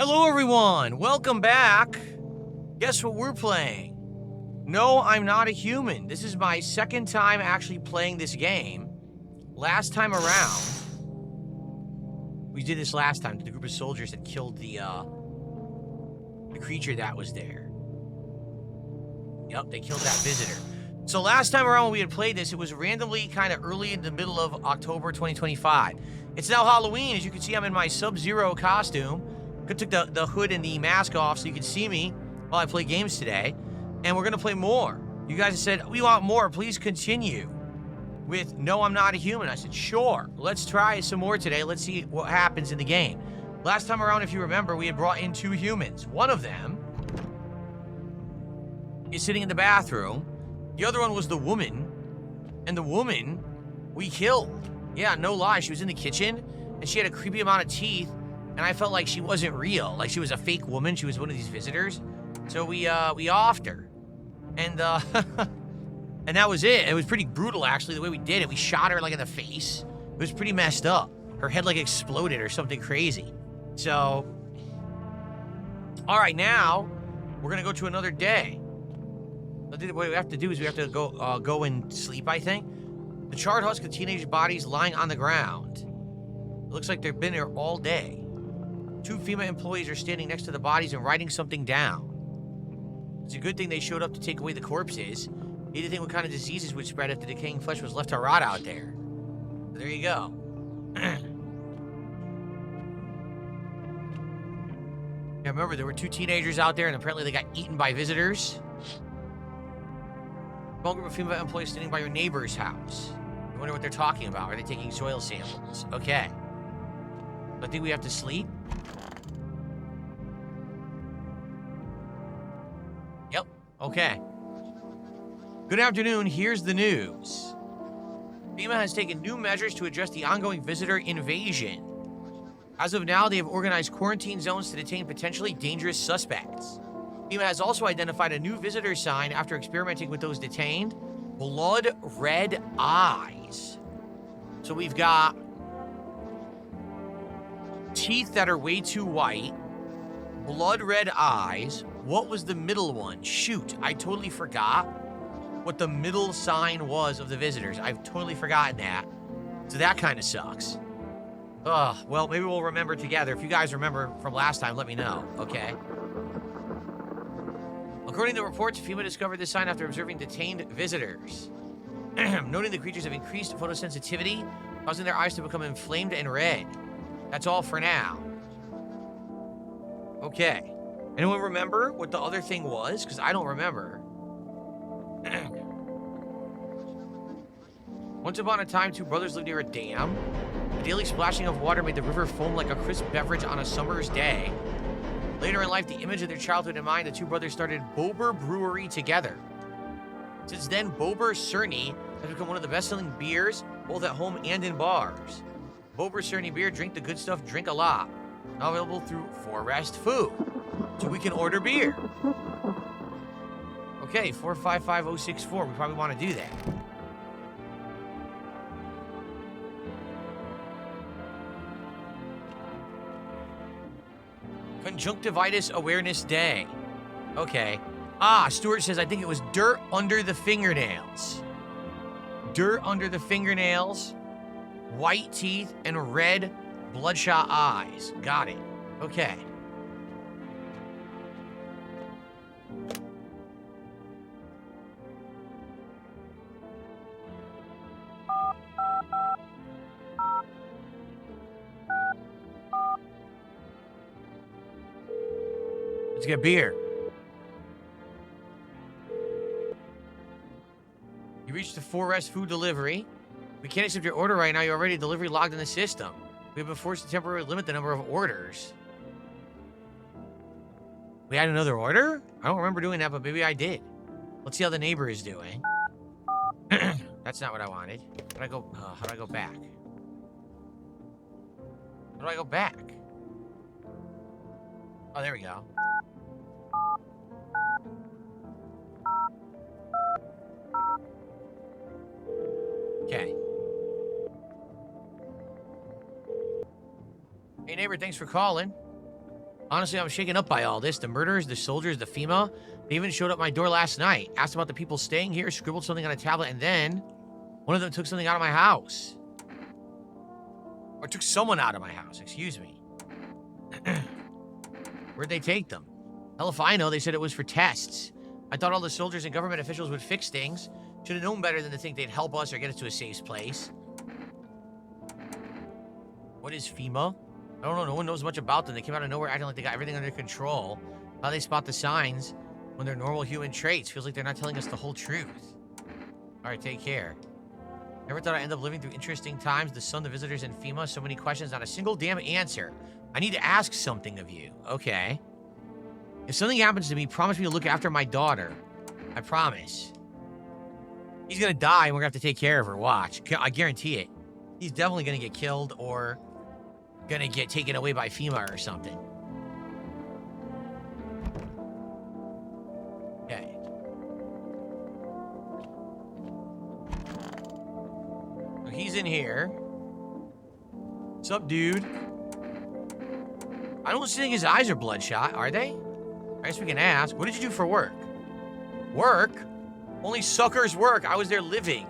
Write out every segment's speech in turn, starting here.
Hello, everyone. Welcome back. Guess what we're playing? No, I'm not a human. This is my second time actually playing this game. Last time around, we did this last time. The group of soldiers that killed the creature that was there. Yep, they killed that visitor. So last time around when we had played this, it was randomly kind of early in the middle of October 2025. It's now Halloween. As you can see, I'm in my Sub-Zero costume. I took the hood and the mask off so you can see me while I play games today. And we're going to play more. You guys said, we want more. Please continue with No, I'm Not a Human. I said, sure. Let's try some more today. Let's see what happens in the game. Last time around, if you remember, we had brought in 2 humans. One of them is sitting in the bathroom. The other one was the woman. And the woman we killed. Yeah, no lie. She was in the kitchen and she had a creepy amount of teeth. And I felt like she wasn't real. Like she was a fake woman. She was one of these visitors. So we offed her. And and that was it. It was pretty brutal, actually, the way we did it. We shot her like in the face. It was pretty messed up. Her head like exploded or something crazy. So, all right, now we're gonna go to another day. What we have to do is we have to go and sleep, I think. The charred husk of teenage bodies lying on the ground. It looks like they've been here all day. 2 female employees are standing next to the bodies and writing something down. It's a good thing they showed up to take away the corpses. Need to think what kind of diseases would spread if the decaying flesh was left to rot out there. There you go. Yeah, remember, there were 2 teenagers out there and apparently they got eaten by visitors. Small group of female employees standing by your neighbor's house. I wonder what they're talking about. Are they taking soil samples? Okay. I think we have to sleep. Yep. Okay. Good afternoon. Here's the news. FEMA has taken new measures to address the ongoing visitor invasion. As of now, they have organized quarantine zones to detain potentially dangerous suspects. FEMA has also identified a new visitor sign after experimenting with those detained. Blood red eyes. So we've got teeth that are way too white, blood red eyes. What was the middle one? Shoot, I totally forgot what the middle sign was of the visitors. I've totally forgotten that. So that kind of sucks. Ugh, well, maybe we'll remember together. If you guys remember from last time, let me know, okay? According to reports, FEMA discovered this sign after observing detained visitors. Noting the creatures have increased photosensitivity, causing their eyes to become inflamed and red. That's all for now. Okay. Anyone remember what the other thing was? Because I don't remember. Once upon a time, 2 brothers lived near a dam. The daily splashing of water made the river foam like a crisp beverage on a summer's day. Later in life, the image of their childhood in mind, the 2 brothers started Bober Brewery together. Since then, Bober Cerny has become one of the best-selling beers, both at home and in bars. Bober Cerny beer, drink the good stuff, drink a lot. Now available through 4Rest Food. So we can order beer. Okay, 455-064. We probably want to do that. Conjunctivitis Awareness Day. Okay. Ah, Stuart says, I think it was dirt under the fingernails. Dirt under the fingernails, white teeth, and red bloodshot eyes. Got it. Okay. Let's get beer. You reached the 4Rest Food delivery. We can't accept your order right now. You're already delivery logged in the system. We have been forced to temporarily limit the number of orders. We had another order? I don't remember doing that, but maybe I did. Let's see how the neighbor is doing. That's not what I wanted. How do I go? How do I go back? How do I go back? Oh, there we go. Okay. Hey, neighbor, thanks for calling. Honestly, I'm shaken up by all this. The murderers, the soldiers, the FEMA, they even showed up my door last night. Asked about the people staying here, scribbled something on a tablet, and then one of them took something out of my house. Or took someone out of my house, excuse me. Where'd they take them? Hell if I know, they said it was for tests. I thought all the soldiers and government officials would fix things. Should have known better than to think they'd help us or get us to a safe place. What is FEMA? I don't know, no one knows much about them. They came out of nowhere acting like they got everything under control. How they spot the signs when they're normal human traits. Feels like they're not telling us the whole truth. Alright, take care. Never thought I'd end up living through interesting times. The sun, the visitors, and FEMA. So many questions, not a single damn answer. I need to ask something of you. Okay. If something happens to me, promise me to look after my daughter. I promise. He's gonna die and we're gonna have to take care of her. Watch. I guarantee it. He's definitely gonna get killed or gonna get taken away by FEMA or something. Okay. So he's in here. What's up, dude? I don't think his eyes are bloodshot, are they? I guess we can ask. What did you do for work? Work? Only suckers work. I was there living.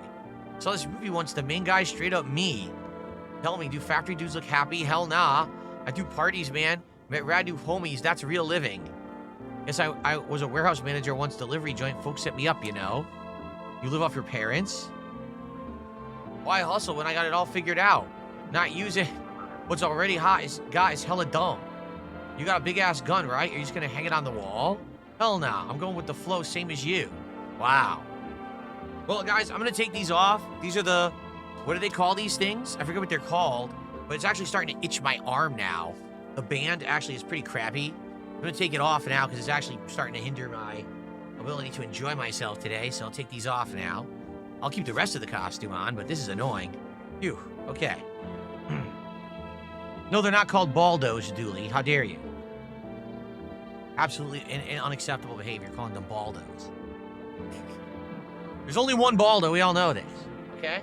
Saw this movie once, the main guy straight up me. Tell me, do factory dudes look happy? Hell nah. I do parties, man. Met rad new homies. That's real living. Guess I was a warehouse manager once, delivery joint. Folks set me up, you know. You live off your parents? Why hustle when I got it all figured out? Not using what's already hot is hella dumb. You got a big-ass gun, right? You're just gonna hang it on the wall? Hell nah. I'm going with the flow, same as you. Wow. Well, guys, I'm gonna take these off. These are the... What do they call these things? I forget what they're called, but it's actually starting to itch my arm now. The band actually is pretty crappy. I'm gonna take it off now because it's actually starting to hinder my ability to enjoy myself today, so I'll take these off now. I'll keep the rest of the costume on, but this is annoying. Phew, okay. No, they're not called baldos, Dooley. How dare you? Absolutely an unacceptable behavior, calling them baldos. There's only one baldo, we all know this. Okay?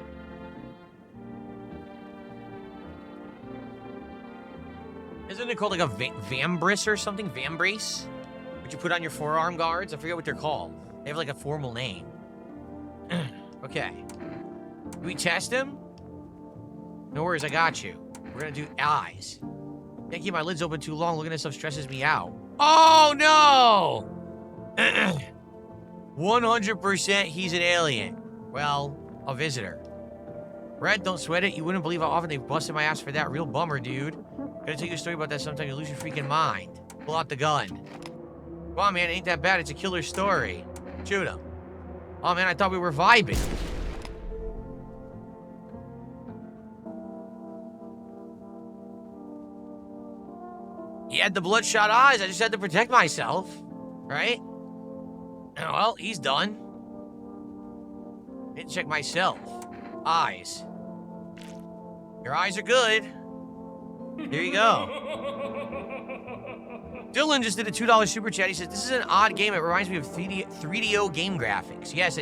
Isn't it called like a vambrace or something? Vambrace? What you put on your forearm guards? I forget what they're called. They have like a formal name. Okay. Do we test him? No worries, I got you. We're gonna do eyes. Can't keep my lids open too long. Looking at stuff stresses me out. Oh no! 100% he's an alien. Well, a visitor. Red, don't sweat it. You wouldn't believe how often they've busted my ass for that. Real bummer, dude. Gotta tell you a story about that sometime. You lose your freaking mind. Pull out the gun. Come on, man. It ain't that bad. It's a killer story. Shoot him. Oh, man. I thought we were vibing. He had the bloodshot eyes. I just had to protect myself. Right? Well, he's done. Didn't check myself. Eyes. Your eyes are good. Here you go. Dylan just did a $2 super chat. He says, this is an odd game. It reminds me of 3DO game graphics. Yes,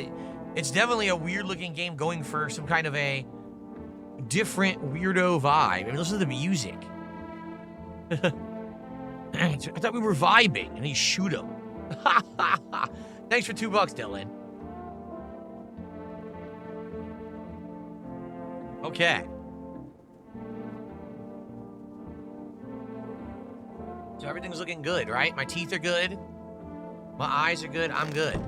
it's definitely a weird-looking game going for some kind of a different weirdo vibe. I mean, listen to the music. I thought we were vibing, and he shoot him. Thanks for $2, Dylan. Okay. So everything's looking good, right? My teeth are good. My eyes are good. I'm good.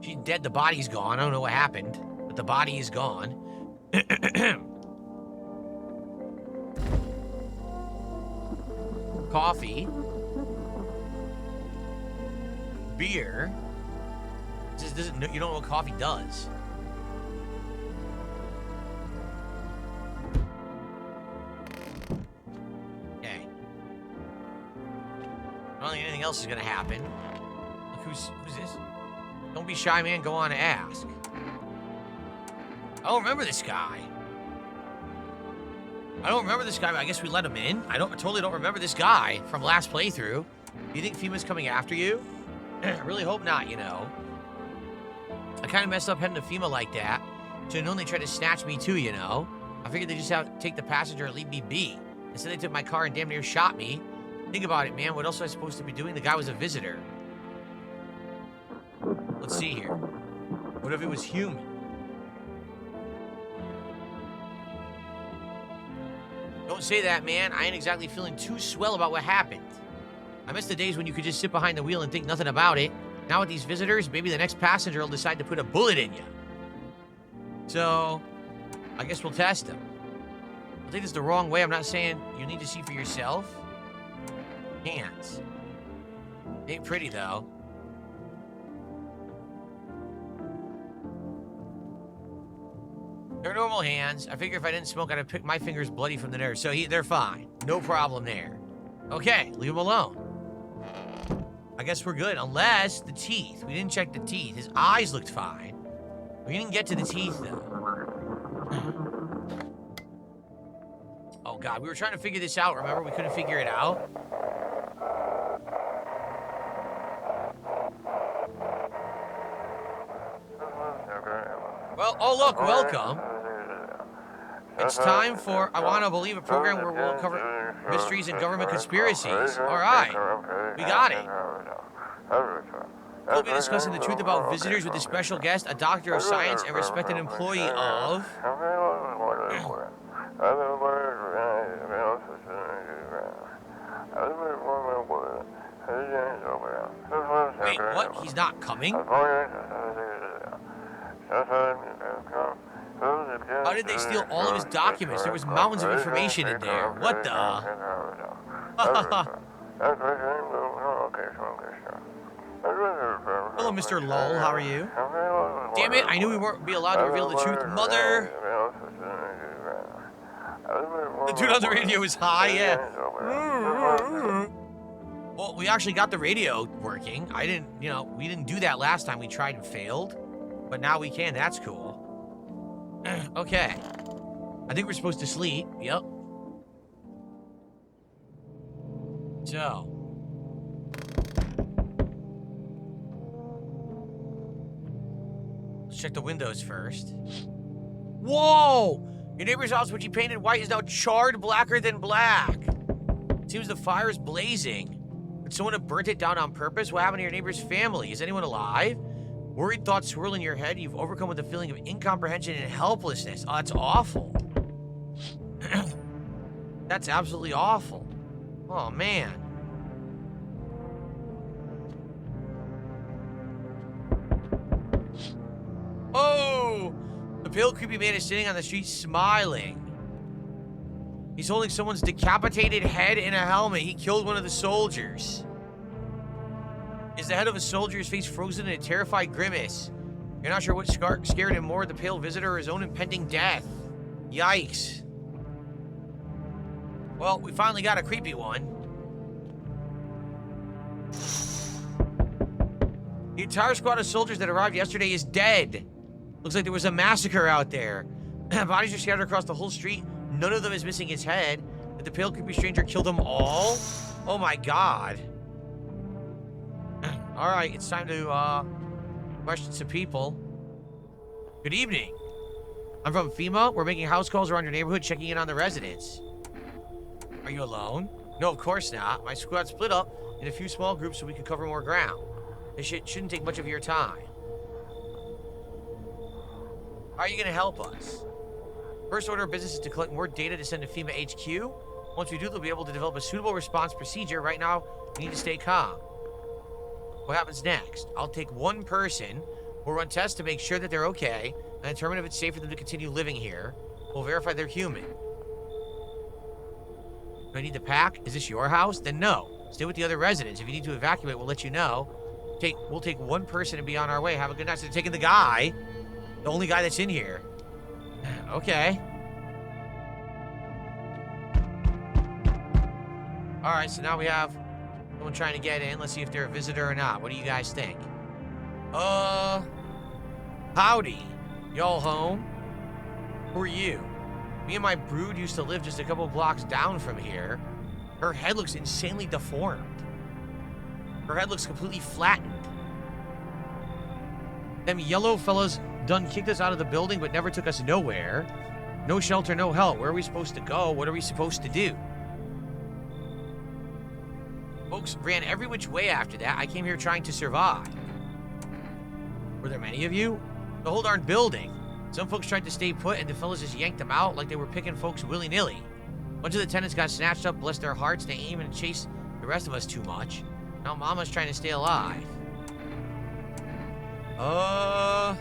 She's dead. The body's gone. I don't know what happened, but the body is gone. Coffee. Beer. This doesn't, you don't know what coffee does. Okay. I don't think anything else is gonna happen. Look, who's this? Don't be shy, man. Go on and ask. I don't remember this guy. I don't remember this guy, but I guess we let him in. I totally don't remember this guy from last playthrough. Do you think FEMA's coming after you? I really hope not, you know. I kind of messed up heading to FEMA like that. Should have known they tried to snatch me too, you know. figured they just have to take the passenger and leave me be. Instead, they took my car and damn near shot me. Think about it, man. What else was I supposed to be doing? The guy was a visitor. Let's see here. What if it was human? Don't say that, man. I ain't exactly feeling too swell about what happened. I miss the days when you could just sit behind the wheel and think nothing about it. Now with these visitors, maybe the next passenger will decide to put a bullet in you. So, I guess we'll test them. I think this the wrong way. I'm not saying you need to see for yourself. Hands. Ain't pretty, though. They're normal hands. I figure if I didn't smoke, I'd have picked my fingers bloody from the nerves. So they're fine. No problem there. Okay, leave him alone. I guess we're good, unless the teeth. We didn't check the teeth. His eyes looked fine. We didn't get to the teeth, though. Oh, God, we were trying to figure this out, remember? We couldn't figure it out. Well, oh, look, welcome. It's time for I Want to Believe, a program where we'll cover mysteries and government conspiracies. All right, we got it. We'll be discussing the truth about visitors with a special guest, a doctor of science and respected employee of... Wait, what? He's not coming? How did they steal all of his documents? There was mountains of information in there. What the? Hello, Mr. Lowell. How are you? Damn it, I knew we weren't be allowed to reveal the truth. Mother! The dude on the radio is high, yeah. Well, we actually got the radio working. We didn't do that last time. We tried and failed. But now we can. That's cool. Okay. I think we're supposed to sleep. Yep. So. Let's check the windows first. Whoa! Your neighbor's house, which he painted white, is now charred blacker than black. Seems the fire is blazing. Did someone have burnt it down on purpose? What happened to your neighbor's family? Is anyone alive? Worried thoughts swirl in your head. You've overcome with a feeling of incomprehension and helplessness. Oh, that's awful. That's absolutely awful. Oh, man. Oh! The pale, creepy man is sitting on the street smiling. He's holding someone's decapitated head in a helmet. He killed one of the soldiers. Is the head of a soldier's face frozen in a terrified grimace? You're not sure what scared him more, the pale visitor or his own impending death. Yikes. Well, we finally got a creepy one. The entire squad of soldiers that arrived yesterday is dead. Looks like there was a massacre out there. Bodies are scattered across the whole street. None of them is missing his head. Did the pale, creepy stranger kill them all? Oh my god. Alright, it's time to, question some people. Good evening. I'm from FEMA. We're making house calls around your neighborhood, checking in on the residents. Are you alone? No, of course not. My squad split up in a few small groups so we could cover more ground. This shouldn't take much of your time. How are you going to help us? First order of business is to collect more data to send to FEMA HQ. Once we do, they'll be able to develop a suitable response procedure. Right now, we need to stay calm. What happens next? I'll take one person. We'll run tests to make sure that they're okay and determine if it's safe for them to continue living here. We'll verify they're human. Do I need to pack? Is this your house? Then no. Stay with the other residents. If you need to evacuate, we'll let you know. We'll take one person and be on our way. Have a good night. So they're taking the guy. The only guy that's in here. Okay. Alright, so now we have someone trying to get in. Let's see if they're a visitor or not. What do you guys think? Howdy. Y'all home? Who are you? Me and my brood used to live just a couple blocks down from here. Her head looks insanely deformed. Her head looks completely flattened. Them yellow fellas done kicked us out of the building but never took us nowhere. No shelter, no help. Where are we supposed to go? What are we supposed to do? Folks ran every which way after that. I came here trying to survive. Were there many of you? The whole darn building. Some folks tried to stay put, and the fellas just yanked them out like they were picking folks willy-nilly. A bunch of the tenants got snatched up, bless their hearts. They aim and chase the rest of us too much. Now Mama's trying to stay alive. I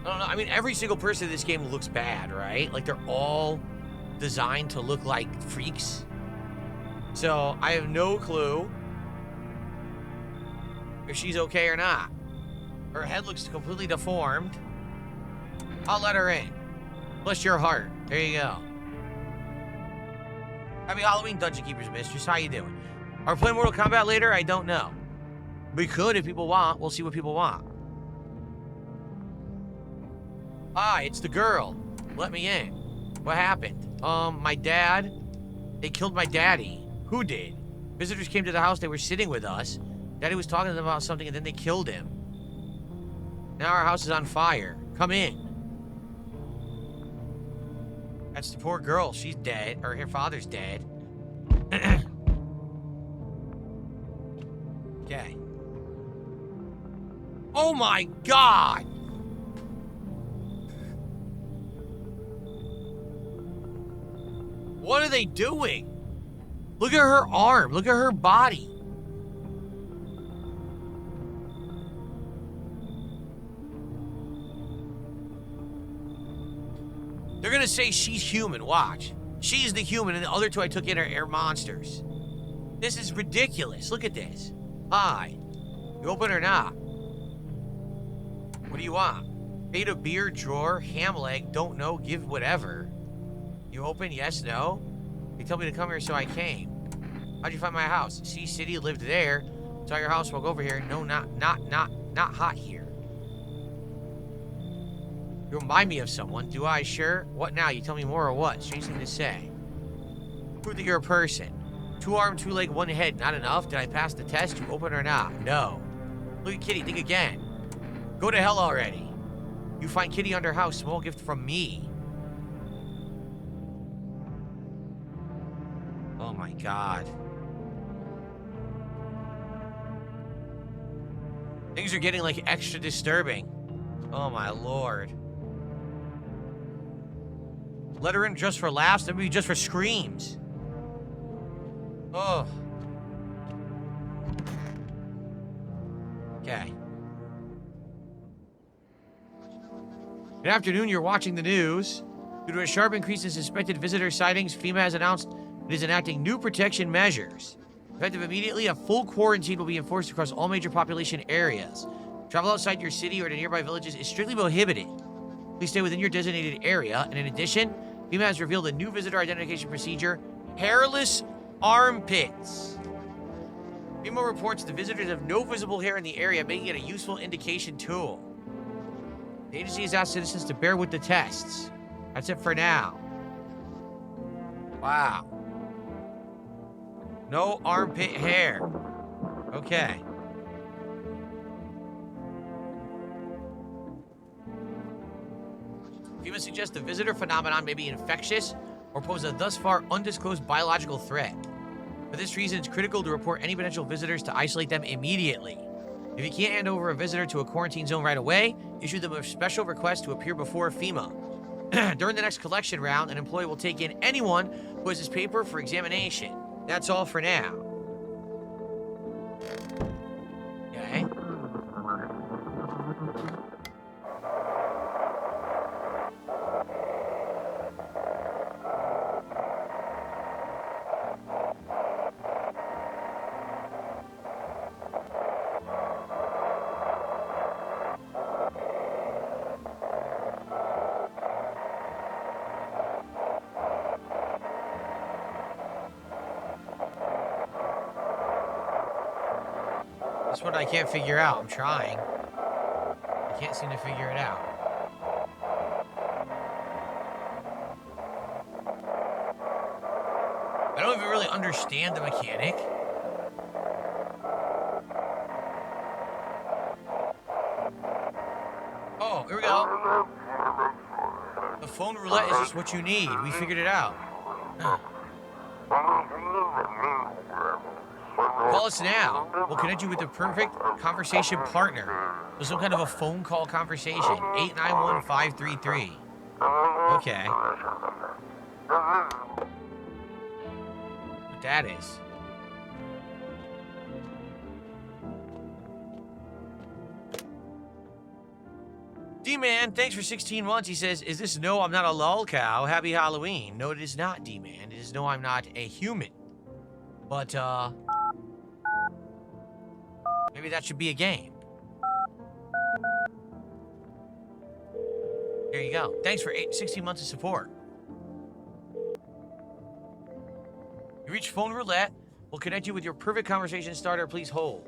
don't know. I mean, every single person in this game looks bad, right? Like, they're all designed to look like freaks. So, I have no clue if she's okay or not. Her head looks completely deformed. I'll let her in. Bless your heart. There you go. Happy Halloween, Dungeon Keeper's Mistress. How you doing? Are we playing Mortal Kombat later? I don't know. We could if people want. We'll see what people want. Hi, it's the girl. Let me in. What happened? My dad. They killed my daddy. Who did? Visitors came to the house. They were sitting with us. Daddy was talking to them about something, and then they killed him. Now our house is on fire. Come in. That's the poor girl. She's dead. Or her father's dead. Okay. Oh my God! What are they doing? Look at her arm. Look at her body. They're gonna say she's human. Watch. She's the human, and the other two I took in are air monsters. This is ridiculous. Look at this. Hi. You open or not? What do you want? Fate of beer, drawer, ham leg, don't know, give whatever. You open? Yes, no? They told me to come here, so I came. How'd you find my house? Sea City, lived there. Saw your house, walk over here. No, not hot here. You remind me of someone. Do I? Sure. What now? You tell me more or what? Strange thing to say. Prove that you're a person. 2 arm, 2 leg, 1 head. Not enough? Did I pass the test? You open or not? No. Look at Kitty. Think again. Go to hell already. You find Kitty under house. Small gift from me. Oh my God. Things are getting like extra disturbing. Oh my Lord. Let her in just for laughs, then maybe just for screams. Oh. Okay. Good afternoon, you're watching the news. Due to a sharp increase in suspected visitor sightings, FEMA has announced it is enacting new protection measures. Effective immediately, a full quarantine will be enforced across all major population areas. Travel outside your city or to nearby villages is strictly prohibited. Please stay within your designated area. And in addition, FEMA has revealed a new visitor identification procedure, hairless armpits. FEMA reports the visitors have no visible hair in the area, making it a useful indication tool. The agency has asked citizens to bear with the tests. That's it for now. Wow. No armpit hair. Okay. FEMA suggests the visitor phenomenon may be infectious or pose a thus far undisclosed biological threat. For this reason, it's critical to report any potential visitors to isolate them immediately. If you can't hand over a visitor to a quarantine zone right away, issue them a special request to appear before FEMA. During the next collection round, an employee will take in anyone who has his paper for examination. That's all for now. Okay. That's what I can't figure out. I'm trying. I can't seem to figure it out. I don't even really understand the mechanic. Oh, here we go. The phone roulette is just what you need. We figured it out. Call us now. We'll connect you with the perfect conversation partner. So some kind of a phone call conversation. 891-533. Okay. What that is. D-Man, thanks for 16 months. He says, is this no, I'm not a lol cow? Happy Halloween. No, it is not, D-Man. It is no, I'm not a human. But, maybe that should be a game. There you go. Thanks for 16 months of support. You reach phone roulette. We'll connect you with your perfect conversation starter. Please hold.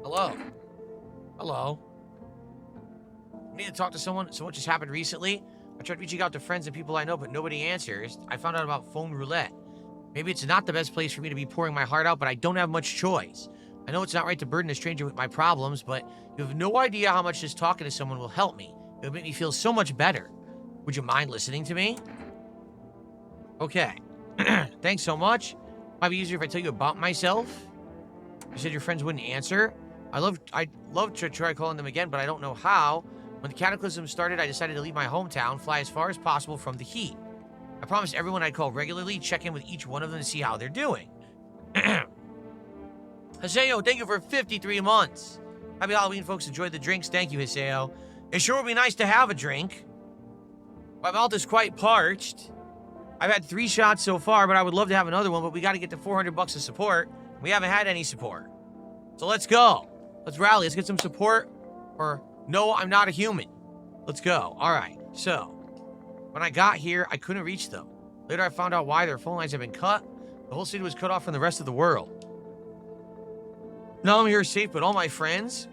Hello? Hello? I need to talk to someone. So much has happened recently. I tried reaching out to friends and people I know, but nobody answers. I found out about phone roulette. Maybe it's not the best place for me to be pouring my heart out, but I don't have much choice. I know it's not right to burden a stranger with my problems, but you have no idea how much just talking to someone will help me. It would make me feel so much better. Would you mind listening to me? Okay. Thanks so much. Might be easier if I tell you about myself. You said your friends wouldn't answer. I'd love to try calling them again, but I don't know how. When the cataclysm started, I decided to leave my hometown, fly as far as possible from the heat. I promised everyone I'd call regularly, check in with each one of them to see how they're doing. Haseo, thank you for 53 months. Happy Halloween, folks. Enjoy the drinks. Thank you, Haseo. It sure would be nice to have a drink. My mouth is quite parched. I've had 3 shots so far, but I would love to have another one, but we got to get to 400 bucks of support. We haven't had any support. So let's go. Let's rally. Let's get some support. Or, no, I'm not a human. Let's go. All right. So, when I got here, I couldn't reach them. Later, I found out why their phone lines had been cut. The whole city was cut off from the rest of the world. Now I'm here safe, but all my friends,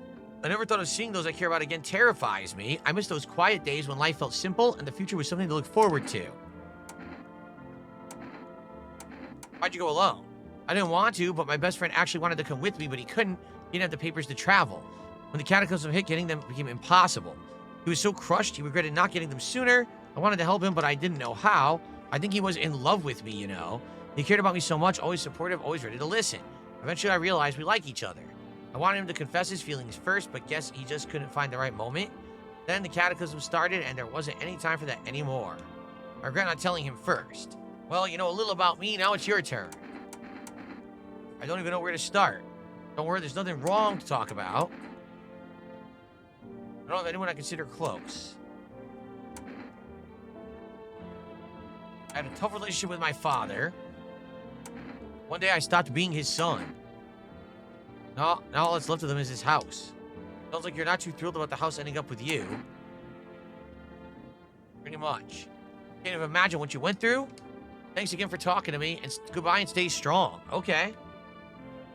I never thought of seeing those I care about again terrifies me. I miss those quiet days when life felt simple and the future was something to look forward to. Why'd you go alone? I didn't want to, but my best friend actually wanted to come with me, but he couldn't. He didn't have the papers to travel. When the cataclysm hit, getting them became impossible. He was so crushed, he regretted not getting them sooner. I wanted to help him, but I didn't know how. I think he was in love with me, you know. He cared about me so much, always supportive, always ready to listen. Eventually, I realized we like each other. I wanted him to confess his feelings first, but guess he just couldn't find the right moment. Then the cataclysm started, and there wasn't any time for that anymore. I regret not telling him first. Well, you know a little about me, now it's your turn. I don't even know where to start. Don't worry, there's nothing wrong to talk about. I don't have anyone I consider close. I had a tough relationship with my father. One day I stopped being his son. Now all that's left of them is his house. Sounds like you're not too thrilled about the house ending up with you. Pretty much. Can't even imagine what you went through. Thanks again for talking to me, and goodbye and stay strong. Okay.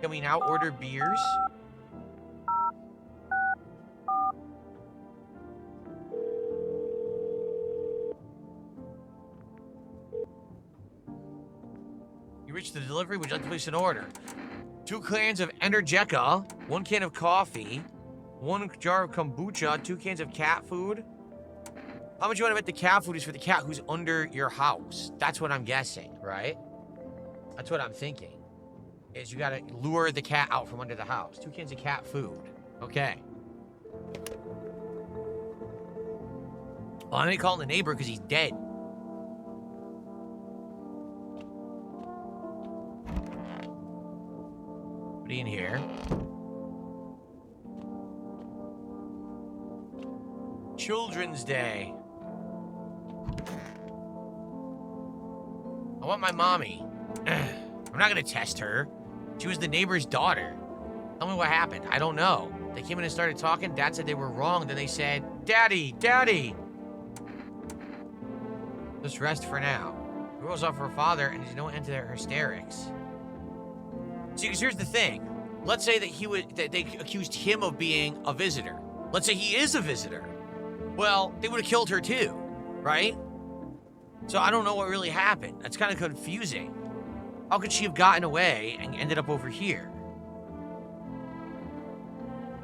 Can we now order beers? You reached the delivery. Would you like to place an order? 2 cans of Energeca, 1 can of coffee, 1 jar of kombucha, 2 cans of cat food. How much you want to bet the cat food is for the cat who's under your house? That's what I'm guessing, right? That's what I'm thinking. Is you gotta lure the cat out from under the house. 2 cans of cat food. Okay. Well, I'm gonna call the neighbor because he's dead. Put it in here. Children's Day. I want my mommy. I'm not gonna test her. She was the neighbor's daughter. Tell me what happened. I don't know. They came in and started talking. Dad said they were wrong. Then they said, Daddy, Daddy. Just rest for now. The girl's off her father, and there's no end to their hysterics. See, because here's the thing. Let's say that they accused him of being a visitor. Let's say he is a visitor. Well, they would have killed her too, right? So I don't know what really happened. That's kind of confusing. How could she have gotten away and ended up over here?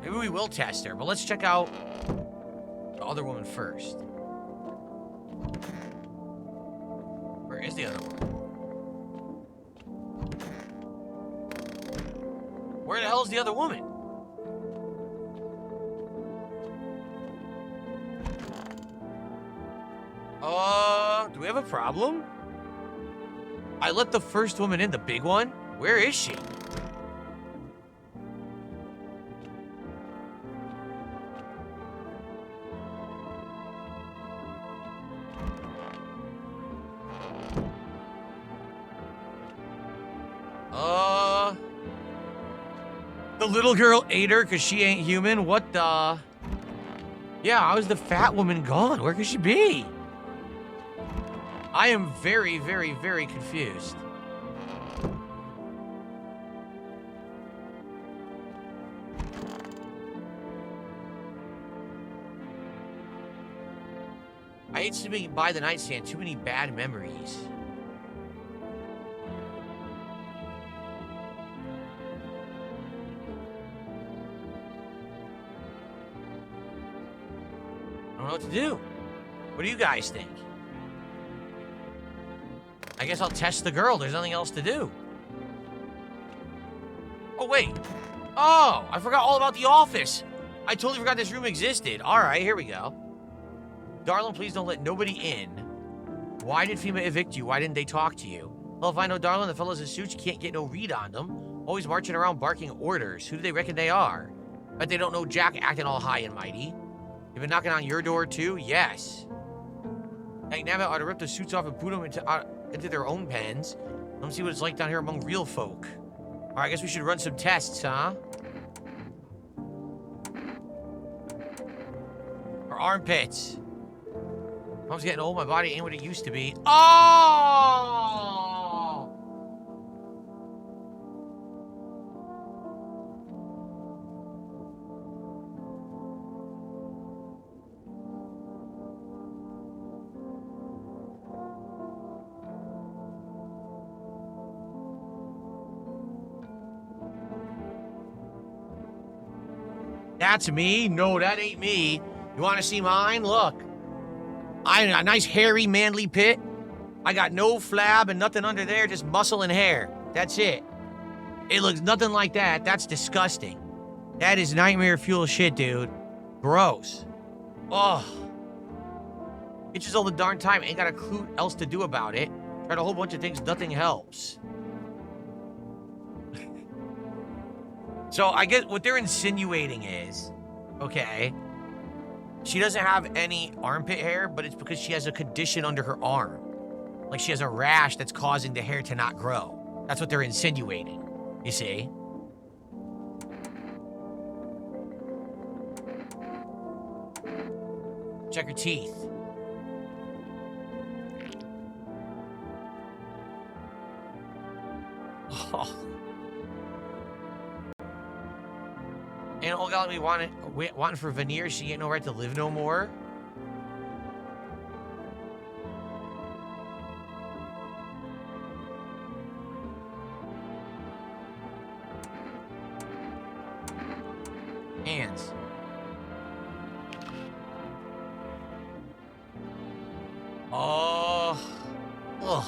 Maybe we will test her, but let's check out the other woman first. Where is the other one? Where the hell is the other woman? Do we have a problem? I let the first woman in, the big one. Where is she? The little girl ate her because she ain't human. What the? Yeah, how is the fat woman gone? Where could she be? I am very, very, very confused. I hate sleeping by the nightstand. Too many bad memories. I don't know what to do. What do you guys think? I guess I'll test the girl. There's nothing else to do. Oh, wait. Oh, I forgot all about the office. I totally forgot this room existed. All right, here we go. Darling, please don't let nobody in. Why did FEMA evict you? Why didn't they talk to you? Well, if I know Darling, the fellows in suits, you can't get no read on them. Always marching around barking orders. Who do they reckon they are? Bet they don't know Jack acting all high and mighty. They've been knocking on your door, too? Yes. Hey, Nabbit ought to rip the suits off and boot them into their own pens. Let them see what it's like down here among real folk. All right, I guess we should run some tests, huh? Or armpits. Mom's getting old. My body ain't what it used to be. Oh! That's me? No, that ain't me. You want to see mine? Look. I got a nice hairy manly pit. I got no flab and nothing under there, just muscle and hair. That's it. It looks nothing like that. That's disgusting. That is nightmare fuel shit, dude. Gross. Ugh. Itches all the darn time. Ain't got a clue else to do about it. Tried a whole bunch of things. Nothing helps. So I guess what they're insinuating is, okay, she doesn't have any armpit hair, but it's because she has a condition under her arm. Like she has a rash that's causing the hair to not grow. That's what they're insinuating, you see? Check her teeth. Oh. And old gal me wanting for veneers, she ain't no right to live no more. Hands. Oh. Ugh.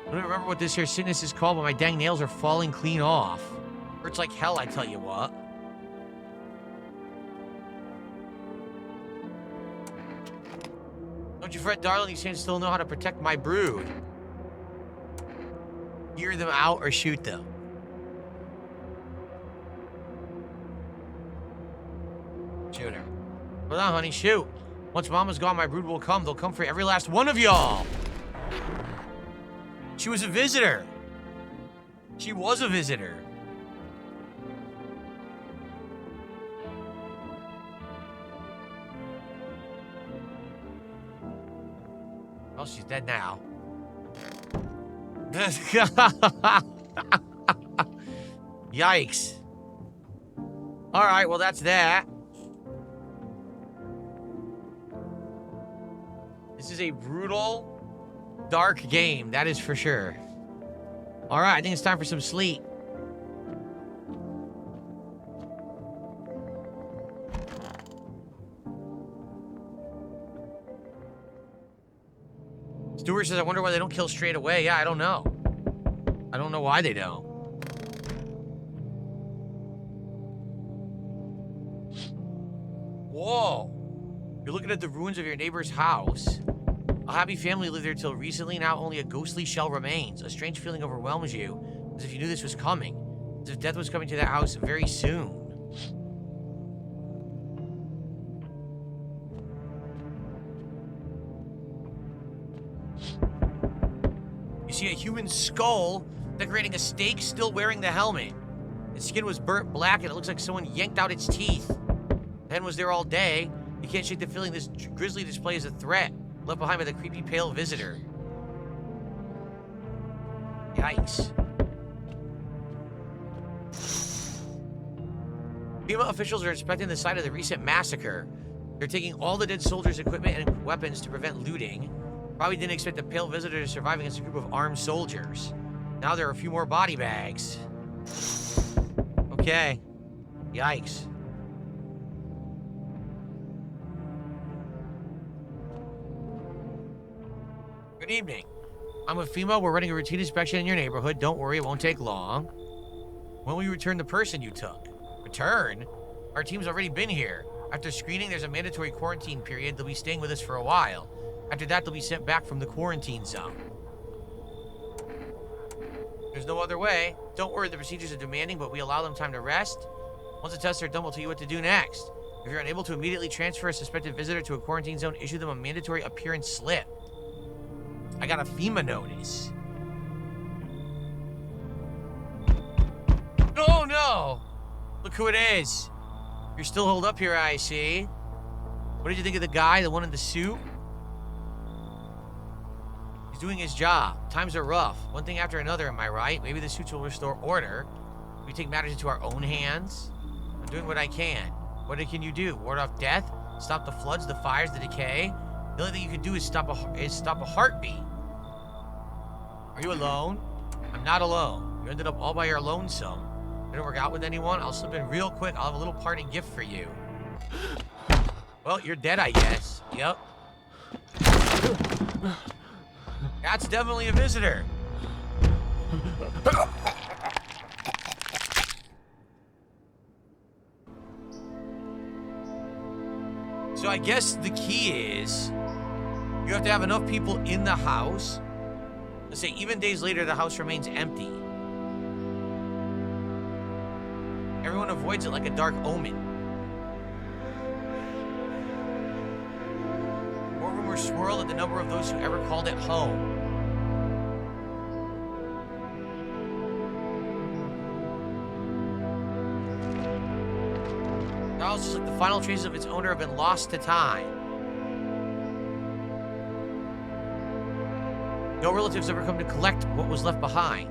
I don't remember what this here sickness is called, but my dang nails are falling clean off. Hurts like hell, I tell you what. Don't you fret, darling. These hands still know how to protect my brood. Hear them out or shoot them. Shoot her. Hold on, honey. Shoot. Once Mama's gone, my brood will come. They'll come for every last one of y'all. She was a visitor. She was a visitor. Well, she's dead now. Yikes. All right, well, that's that. This is a brutal, dark game, that is for sure. All right, I think it's time for some sleep. Stewart says, I wonder why they don't kill straight away. Yeah, I don't know. I don't know why they don't. Whoa. You're looking at the ruins of your neighbor's house. A happy family lived there till recently. Now only a ghostly shell remains. A strange feeling overwhelms you, as if you knew this was coming. As if death was coming to that house very soon. You see a human skull decorating a stake, still wearing the helmet. Its skin was burnt black and it looks like someone yanked out its teeth. The hen was there all day. You can't shake the feeling this grisly display is a threat, left behind by the creepy pale visitor. Yikes. FEMA officials are inspecting the site of the recent massacre. They're taking all the dead soldiers' equipment and weapons to prevent looting. Probably didn't expect the pale visitor to survive against a group of armed soldiers. Now there are a few more body bags. Okay. Yikes. Good evening. I'm with FEMA. We're running a routine inspection in your neighborhood. Don't worry, it won't take long. When will you return the person you took? Return? Our team's already been here. After screening, there's a mandatory quarantine period. They'll be staying with us for a while. After that, they'll be sent back from the quarantine zone. There's no other way. Don't worry, the procedures are demanding, but we allow them time to rest. Once the tests are done, we'll tell you what to do next. If you're unable to immediately transfer a suspected visitor to a quarantine zone, issue them a mandatory appearance slip. I got a FEMA notice. Oh no! Look who it is. You're still holed up here, I see. What did you think of the guy, the one in the suit? He's doing his job. Times are rough. One thing after another, am I right? Maybe the suits will restore order. We take matters into our own hands. I'm doing what I can. What can you do? Ward off death? Stop the floods, the fires, the decay? The only thing you can do is stop a heartbeat. Are you alone? I'm not alone. You ended up all by your lonesome. Didn't work out with anyone? I'll slip in real quick. I'll have a little parting gift for you. Well, you're dead, I guess. Yep. That's definitely a visitor. So I guess the key is you have to have enough people in the house. Let's say even days later, the house remains empty. Everyone avoids it like a dark omen. More rumors swirl at the number of those who ever called it home. The house is like the final traces of its owner have been lost to time. No relatives ever come to collect what was left behind.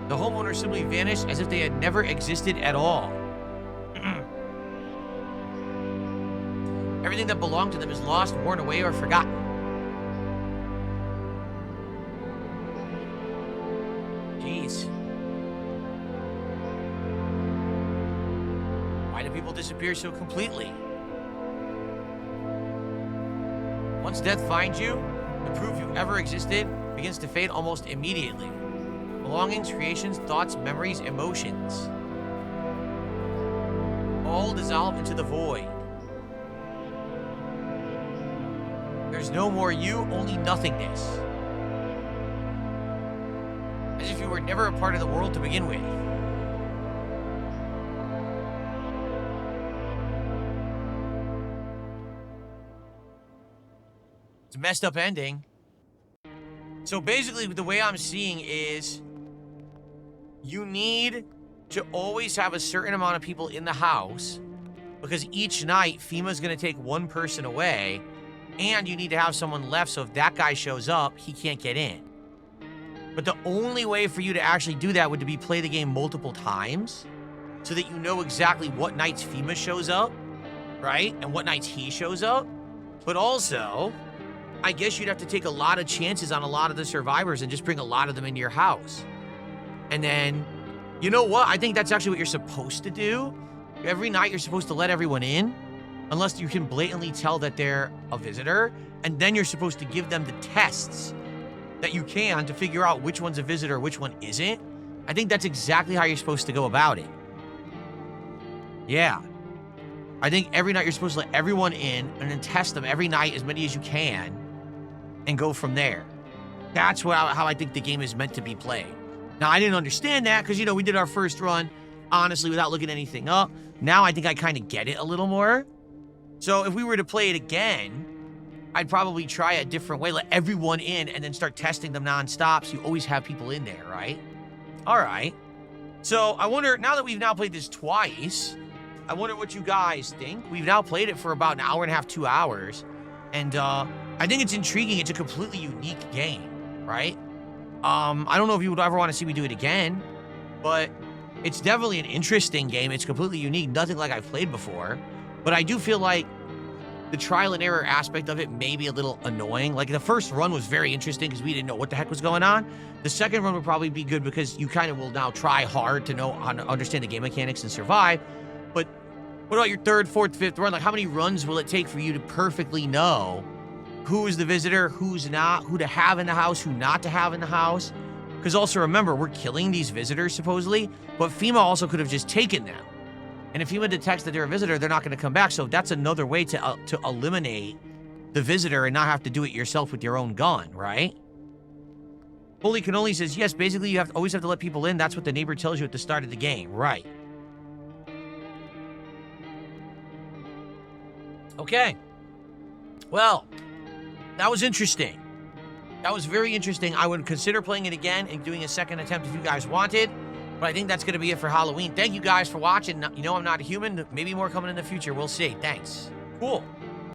The homeowner simply vanished as if they had never existed at all. Everything that belonged to them is lost, worn away, or forgotten. Jeez. Why do people disappear so completely? Once death finds you, the proof you ever existed begins to fade almost immediately. Belongings, creations, thoughts, memories, emotions all dissolve into the void. There's no more you, only nothingness. As if you were never a part of the world to begin with. It's a messed up ending. So basically, the way I'm seeing is you need to always have a certain amount of people in the house because each night FEMA's going to take one person away and you need to have someone left so if that guy shows up, he can't get in. But the only way for you to actually do that would be play the game multiple times so that you know exactly what nights FEMA shows up, right? And what nights he shows up. But also, I guess you'd have to take a lot of chances on a lot of the survivors and just bring a lot of them into your house. And then, you know what? I think that's actually what you're supposed to do. Every night you're supposed to let everyone in. unless you can blatantly tell that they're a visitor, and then you're supposed to give them the tests that you can to figure out which one's a visitor, which one isn't. I think that's exactly how you're supposed to go about it. Yeah. I think every night you're supposed to let everyone in and then test them every night, as many as you can, and go from there. That's how I think the game is meant to be played. Now, I didn't understand that because, you know, we did our first run, honestly, without looking anything up. Now I think I kind of get it a little more. So if we were to play it again, I'd probably try a different way. Let everyone in and then start testing them nonstop so you always have people in there, right? All right. So I wonder, now that we've now played this twice, I wonder what you guys think. We've now played it for about an hour and a half, 2 hours. And I think it's intriguing. It's a completely unique game, right? I don't know if you would ever want to see me do it again, but it's definitely an interesting game. It's completely unique, nothing like I've played before. But I do feel like the trial and error aspect of it may be a little annoying. Like, the first run was very interesting because we didn't know what the heck was going on. The second run would probably be good because you kind of will now try hard to know how to understand the game mechanics and survive. But what about your third, fourth, fifth run? Like, how many runs will it take for you to perfectly know who is the visitor, who's not, who to have in the house, who not to have in the house? Because also remember, we're killing these visitors supposedly, but FEMA also could have just taken them. And if FEMA detects that they're a visitor, they're not going to come back. So that's another way to eliminate the visitor and not have to do it yourself with your own gun, right? Holy Cannoli says, yes, basically you always have to let people in. That's what the neighbor tells you at the start of the game. Right. Okay. Well, that was interesting. That was very interesting. I would consider playing it again and doing a second attempt if you guys wanted. But I think that's going to be it for Halloween. Thank you guys for watching. You know I'm not a human. Maybe more coming in the future. We'll see. Thanks. Cool.